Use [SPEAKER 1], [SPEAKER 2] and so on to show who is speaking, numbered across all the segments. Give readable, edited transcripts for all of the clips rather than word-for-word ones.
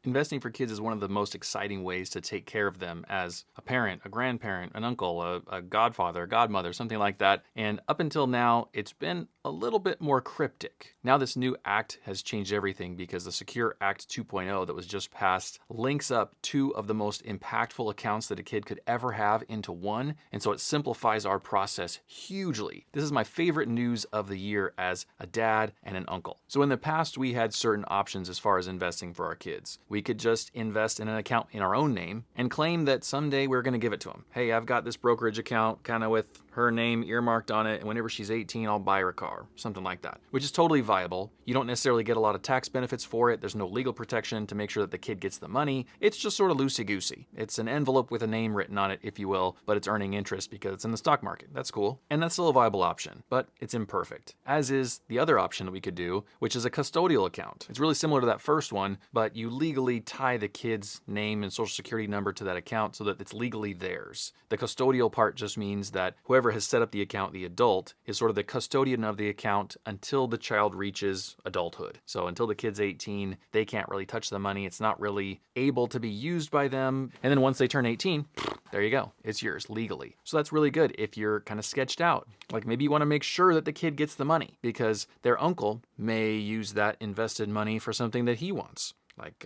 [SPEAKER 1] Investing for kids is one of the most exciting ways to take care of them as a parent, a grandparent, an uncle, a godfather, a godmother, something like that. And up until now, it's been a little bit more cryptic. Now this new act has changed everything because the Secure Act 2.0 that was just passed links up two of the most impactful accounts that a kid could ever have into one. And so it simplifies our process hugely. This is my favorite news of the year as a dad and an uncle. So in the past, we had certain options as far as investing for our kids. We could just invest in an account in our own name and claim that someday we're going to give it to them. Hey, I've got this brokerage account kind of with her name earmarked on it, and whenever she's 18, I'll buy her a car, something like that, which is totally viable. You don't necessarily get a lot of tax benefits for it. There's no legal protection to make sure that the kid gets the money. It's just sort of loosey-goosey. It's an envelope with a name written on it, if you will, but it's earning interest because it's in the stock market. That's cool. And that's still a viable option, but it's imperfect, as is the other option that we could do, which is a custodial account. It's really similar to that first one, but you legally tie the kid's name and social security number to that account so that it's legally theirs. The custodial part just means that whoever has set up the account, the adult, is sort of the custodian of the account until the child reaches adulthood. So until the kid's 18, they can't really touch the money. It's not really able to be used by them. And then once they turn 18, there you go. It's yours legally. So that's really good if you're kind of sketched out. Like maybe you want to make sure that the kid gets the money because their uncle may use that invested money for something that he wants, like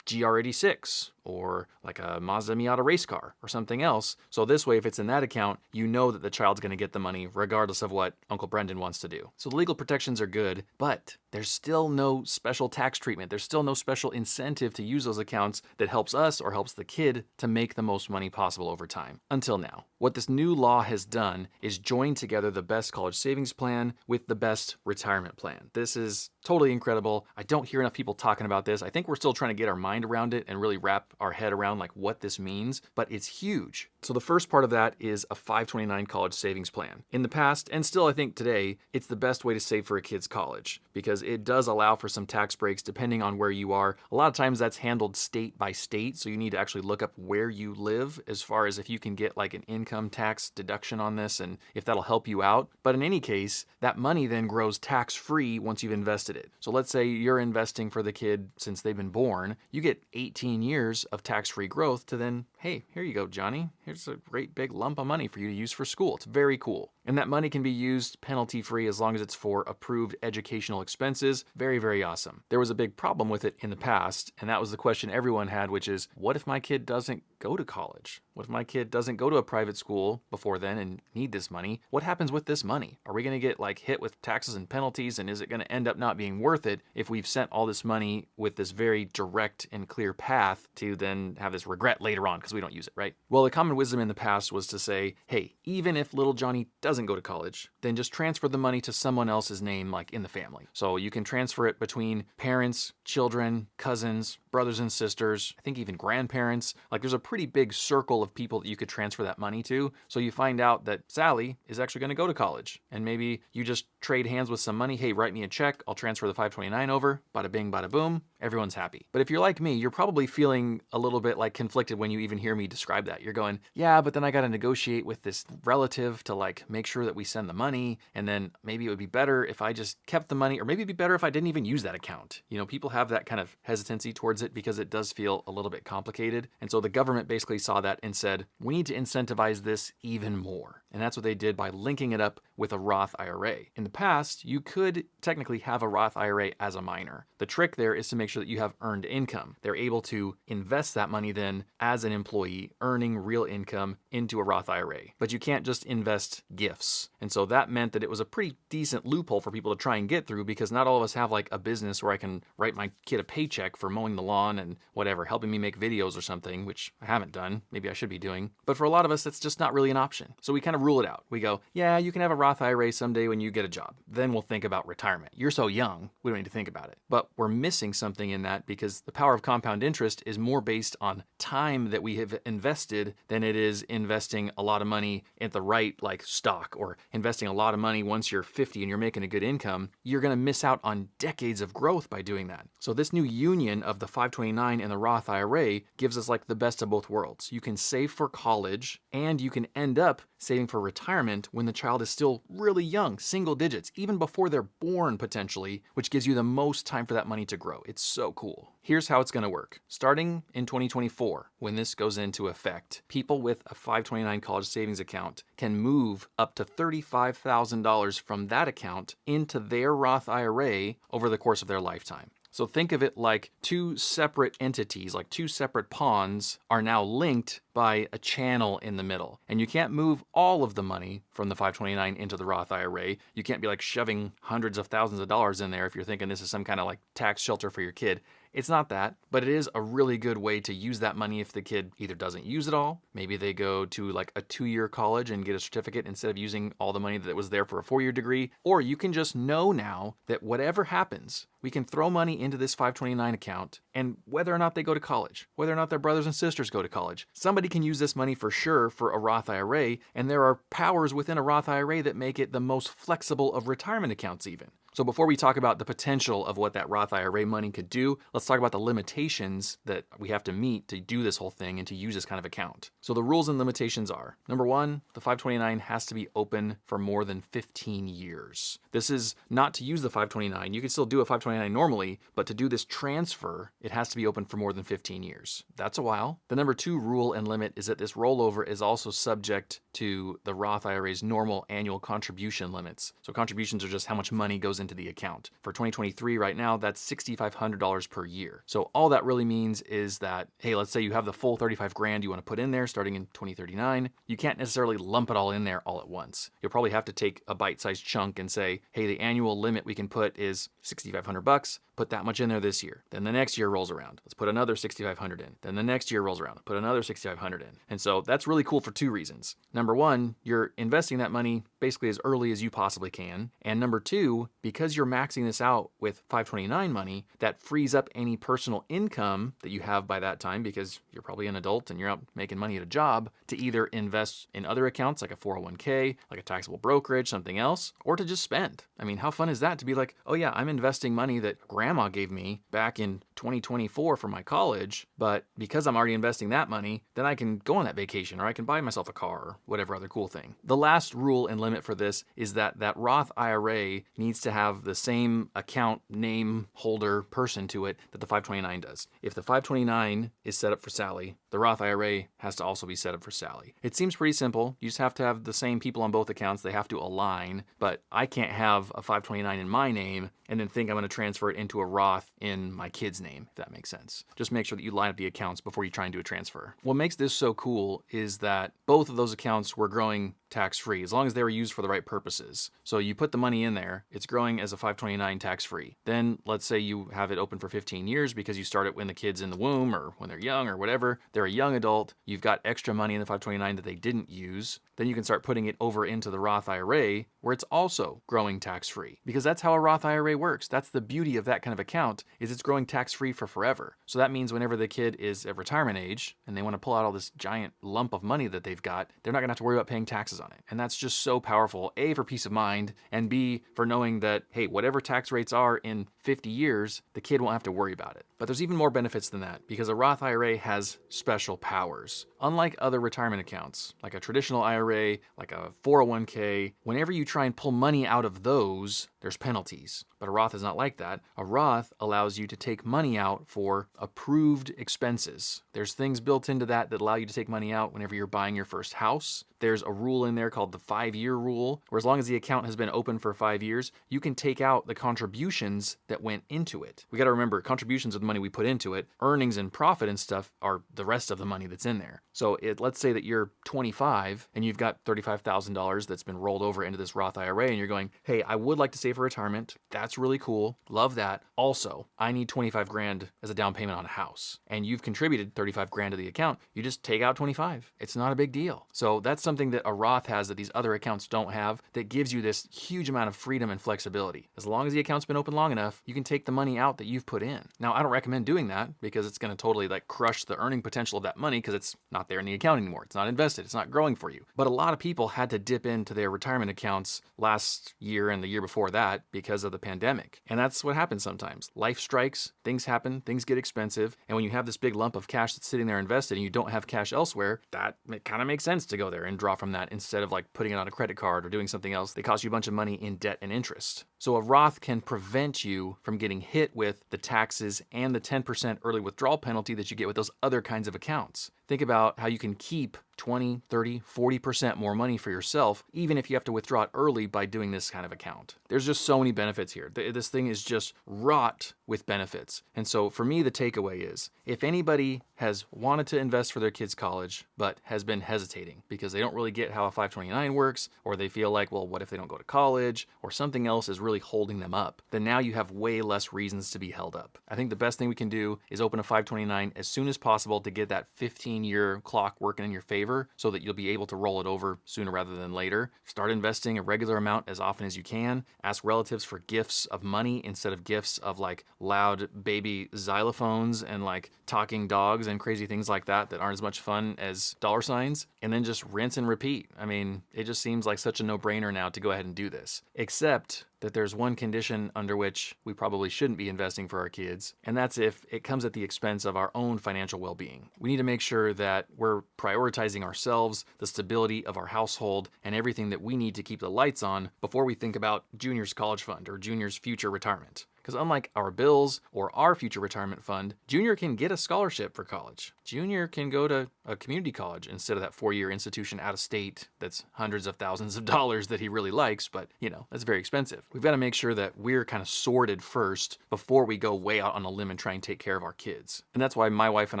[SPEAKER 1] GR86 or like a Mazda Miata race car or something else. So this way, if it's in that account, you know that the child's going to get the money regardless of what Uncle Brendan wants to do. So the legal protections are good, but there's still no special tax treatment. There's still no special incentive to use those accounts that helps us or helps the kid to make the most money possible over time. Until now. What this new law has done is join together the best college savings plan with the best retirement plan. This is totally incredible. I don't hear enough people talking about this. I think we're still trying to get our mind around it and really wrap our head around like what this means, but it's huge. So the first part of that is a 529 college savings plan. In the past, and still I think today, it's the best way to save for a kid's college because it does allow for some tax breaks depending on where you are. A lot of times that's handled state by state, so you need to actually look up where you live as far as if you can get like an income tax deduction on this and if that'll help you out. But in any case, that money then grows tax-free once you've invested it. So let's say you're investing for the kid since they've been born, you get 18 years of tax-free growth to then, hey, here you go, Johnny. Here's a great big lump of money for you to use for school. It's very cool. And that money can be used penalty-free as long as it's for approved educational expenses. Very, very awesome. There was a big problem with it in the past, and that was the question everyone had, which is, what if my kid doesn't go to college? What if my kid doesn't go to a private school before then and need this money? What happens with this money? Are we going to get like hit with taxes and penalties, and is it going to end up not being worth it if we've sent all this money with this very direct and clear path to then have this regret later on because we don't use it, right? Well, the common wisdom in the past was to say, hey, even if little Johnny doesn't go to college, then just transfer the money to someone else's name, like in the family. So you can transfer it between parents, children, cousins, brothers and sisters, I think even grandparents. Like there's a pretty big circle of people that you could transfer that money to. So you find out that Sally is actually going to go to college. And maybe you just trade hands with some money. Hey, write me a check. I'll transfer the 529 over. Bada bing, bada boom. Everyone's happy. But if you're like me, you're probably feeling a little bit like conflicted when you even hear me describe that. You're going, yeah, but then I got to negotiate with this relative to like make sure that we send the money. And then maybe it would be better if I just kept the money, or maybe it'd be better if I didn't even use that account. You know, people have that kind of hesitancy towards it because it does feel a little bit complicated. And so the government basically saw that and said, we need to incentivize this even more. And that's what they did by linking it up with a Roth IRA. In the past, you could technically have a Roth IRA as a minor. The trick there is to make sure that you have earned income. They're able to invest that money then as an employee, earning real income into a Roth IRA. But you can't just invest gifts. And so that meant that it was a pretty decent loophole for people to try and get through because not all of us have like a business where I can write my kid a paycheck for mowing the lawn and whatever, helping me make videos or something, which I haven't done. Maybe I should be doing. But for a lot of us, that's just not really an option. So we kind of rule it out. We go, yeah, you can have a Roth IRA someday when you get a job. Then we'll think about retirement. You're so young, we don't need to think about it. But we're missing something in that because the power of compound interest is more based on time that we have invested than it is investing a lot of money at the right like stock or investing a lot of money once you're 50 and you're making a good income. You're going to miss out on decades of growth by doing that. So this new union of the 529 and the Roth IRA gives us like the best of both worlds. You can save for college and you can end up saving for retirement when the child is still really young, single digits, even before they're born potentially, which gives you the most time for that money to grow. It's so cool. Here's how it's going to work. Starting in 2024, when this goes into effect, people with a 529 college savings account can move up to $35,000 from that account into their Roth IRA over the course of their lifetime. So think of it like two separate entities, like two separate ponds are now linked by a channel in the middle. And you can't move all of the money from the 529 into the Roth IRA. You can't be like shoving hundreds of thousands of dollars in there if you're thinking this is some kind of like tax shelter for your kid. It's not that, but it is a really good way to use that money if the kid either doesn't use it all, maybe they go to like a 2-year college and get a certificate instead of using all the money that was there for a 4-year degree, or you can just know now that whatever happens, we can throw money into this 529 account, and whether or not they go to college, whether or not their brothers and sisters go to college, somebody can use this money for sure for a Roth IRA, and there are powers within a Roth IRA that make it the most flexible of retirement accounts even. So before we talk about the potential of what that Roth IRA money could do, let's talk about the limitations that we have to meet to do this whole thing and to use this kind of account. So the rules and limitations are, number one, the 529 has to be open for more than 15 years. This is not to use the 529. You can still do a 529 normally, but to do this transfer, it has to be open for more than 15 years. That's a while. The number two rule and limit is that this rollover is also subject to the Roth IRA's normal annual contribution limits. So contributions are just how much money goes into the account. For 2023 right now, that's $6,500 per year. So all that really means is that, hey, let's say you have the full 35 grand you want to put in there starting in 2039. You can't necessarily lump it all in there all at once. You'll probably have to take a bite-sized chunk and say, hey, the annual limit we can put is $6,500. Put that much in there this year. Then the next year rolls around. Let's put another $6,500 in. Then the next year rolls around. Put another $6,500 in. And so that's really cool for two reasons. Number one, you're investing that money basically as early as you possibly can. And number two, because you're maxing this out with 529 money, that frees up any personal income that you have by that time, because you're probably an adult and you're out making money at a job, to either invest in other accounts like a 401k, like a taxable brokerage, something else, or to just spend. I mean, how fun is that to be like, oh yeah, I'm investing money that grandma gave me back in 2024 for my college, but because I'm already investing that money, then I can go on that vacation or I can buy myself a car or whatever other cool thing. The last rule and limit for this is that that Roth IRA needs to have the same account name holder person to it that the 529 does. If the 529 is set up for Sally, the Roth IRA has to also be set up for Sally. It seems pretty simple. You just have to have the same people on both accounts. They have to align, but I can't have a 529 in my name and then think I'm going to transfer it into a Roth in my kid's name, if that makes sense. Just make sure that you line up the accounts before you try and do a transfer. What makes this so cool is that both of those accounts were growing tax-free as long as they were used for the right purposes. So you put the money in there, it's growing as a 529 tax-free. Then let's say you have it open for 15 years because you start it when the kid's in the womb or when they're young or whatever. They're a young adult. You've got extra money in the 529 that they didn't use. Then you can start putting it over into the Roth IRA where it's also growing tax-free, because that's how a Roth IRA works. That's the beauty of that kind of account, is it's growing tax-free for forever. So that means whenever the kid is at retirement age and they want to pull out all this giant lump of money that they've got, they're not going to have to worry about paying taxes on it. And that's just so powerful, A, for peace of mind, and B, for knowing that, hey, whatever tax rates are in 50 years, the kid won't have to worry about it. But there's even more benefits than that, because a Roth IRA has special powers. Unlike other retirement accounts, like a traditional IRA, like a 401k, whenever you try and pull money out of those, there's penalties. But a Roth is not like that. A Roth allows you to take money out for approved expenses. There's things built into that that allow you to take money out whenever you're buying your first house. There's a rule in there called the 5-year rule, where as long as the account has been open for 5 years, you can take out the contributions that went into it. We got to remember, contributions are the money we put into it. Earnings and profit and stuff are the rest of the money that's in there. So let's say that you're 25 and you've got $35,000 that's been rolled over into this Roth IRA, and you're going, hey, I would like to save for retirement. That's really cool. Love that. Also, I need 25 grand as a down payment on a house. And you've contributed 35 grand to the account. You just take out 25. It's not a big deal. So that's something that a Roth has that these other accounts don't have, that gives you this huge amount of freedom and flexibility. As long as the account's been open long enough, you can take the money out that you've put in. Now, I don't recommend doing that because it's going to totally like crush the earning potential of that money because it's not there in the account anymore. It's not invested. It's not growing for you. But a lot of people had to dip into their retirement accounts last year and the year before that because of the pandemic. And that's what happens sometimes. Life strikes, things happen, things get expensive. And when you have this big lump of cash that's sitting there invested and you don't have cash elsewhere, that it kind of makes sense to go there and draw from that instead of like putting it on a credit card or doing something else that costs you a bunch of money in debt and interest. So a Roth can prevent you from getting hit with the taxes and the 10% early withdrawal penalty that you get with those other kinds of accounts. Think about how you can keep 20, 30, 40% more money for yourself, even if you have to withdraw it early by doing this kind of account. There's just so many benefits here. This thing is just wrought with benefits. And so for me, the takeaway is, if anybody has wanted to invest for their kids' college, but has been hesitating because they don't really get how a 529 works, or they feel like, well, what if they don't go to college, or something else is really holding them up, then now you have way less reasons to be held up. I think the best thing we can do is open a 529 as soon as possible to get that 15-year clock working in your favor so that you'll be able to roll it over sooner rather than later. Start investing a regular amount as often as you can. Ask relatives for gifts of money instead of gifts of like loud baby xylophones and like talking dogs and crazy things like that aren't as much fun as dollar signs. And then just rinse and repeat. I mean, it just seems like such a no-brainer now to go ahead and do this. Except that there's one condition under which we probably shouldn't be investing for our kids, and that's if it comes at the expense of our own financial well-being. We need to make sure that we're prioritizing ourselves, the stability of our household, and everything that we need to keep the lights on before we think about Junior's college fund or Junior's future retirement. Because unlike our bills or our future retirement fund, Junior can get a scholarship for college. Junior can go to a community college instead of that 4-year institution out of state that's hundreds of thousands of dollars that he really likes, but that's very expensive. We've got to make sure that we're kind of sorted first before we go way out on a limb and try and take care of our kids. And that's why my wife and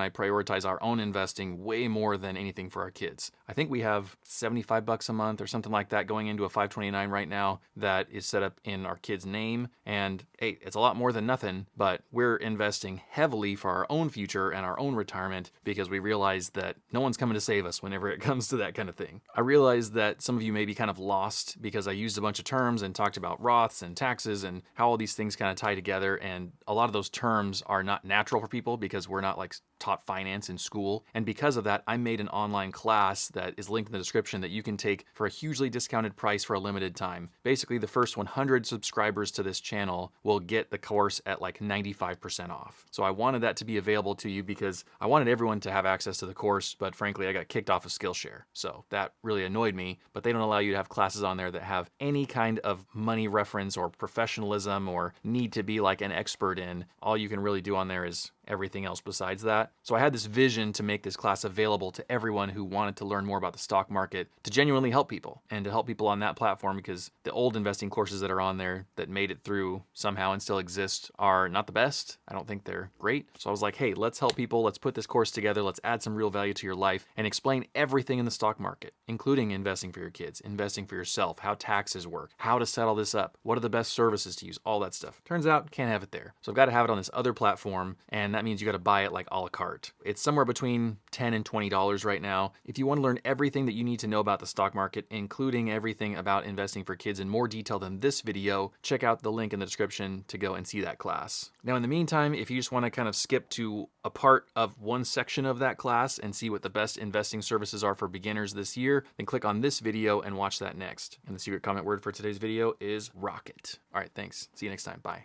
[SPEAKER 1] I prioritize our own investing way more than anything for our kids. I think we have $75 a month or something like that going into a 529 right now that is set up in our kid's name. And hey, it's a lot more than nothing, but we're investing heavily for our own future and our own retirement because we realize that no one's coming to save us whenever it comes to that kind of thing. I realize that some of you may be kind of lost because I used a bunch of terms and talked about Roths and taxes and how all these things kind of tie together, and a lot of those terms are not natural for people because we're not like taught finance in school. And because of that, I made an online class that is linked in the description that you can take for a hugely discounted price for a limited time. Basically, the first 100 subscribers to this channel will get the course at like 95% off. So I wanted that to be available to you because I wanted everyone to have access to the course, but frankly, I got kicked off of Skillshare. So that really annoyed me, but they don't allow you to have classes on there that have any kind of money reference or professionalism or need to be like an expert in. All you can really do on there is everything else besides that. So I had this vision to make this class available to everyone who wanted to learn more about the stock market, to genuinely help people and to help people on that platform, because the old investing courses that are on there that made it through somehow and still exist are not the best. I don't think they're great. So I was like, hey, let's help people. Let's put this course together. Let's add some real value to your life and explain everything in the stock market, including investing for your kids, investing for yourself, how taxes work, how to set all this up, what are the best services to use, all that stuff. Turns out, can't have it there. So I've got to have it on this other platform, and that means you got to buy it like a la carte. It's somewhere between $10 and $20 right now. If you want to learn everything that you need to know about the stock market, including everything about investing for kids in more detail than this video, check out the link in the description to go and see that class. Now, in the meantime, if you just want to kind of skip to a part of one section of that class and see what the best investing services are for beginners this year, then click on this video and watch that next. And the secret comment word for today's video is rocket. All right, thanks. See you next time. Bye.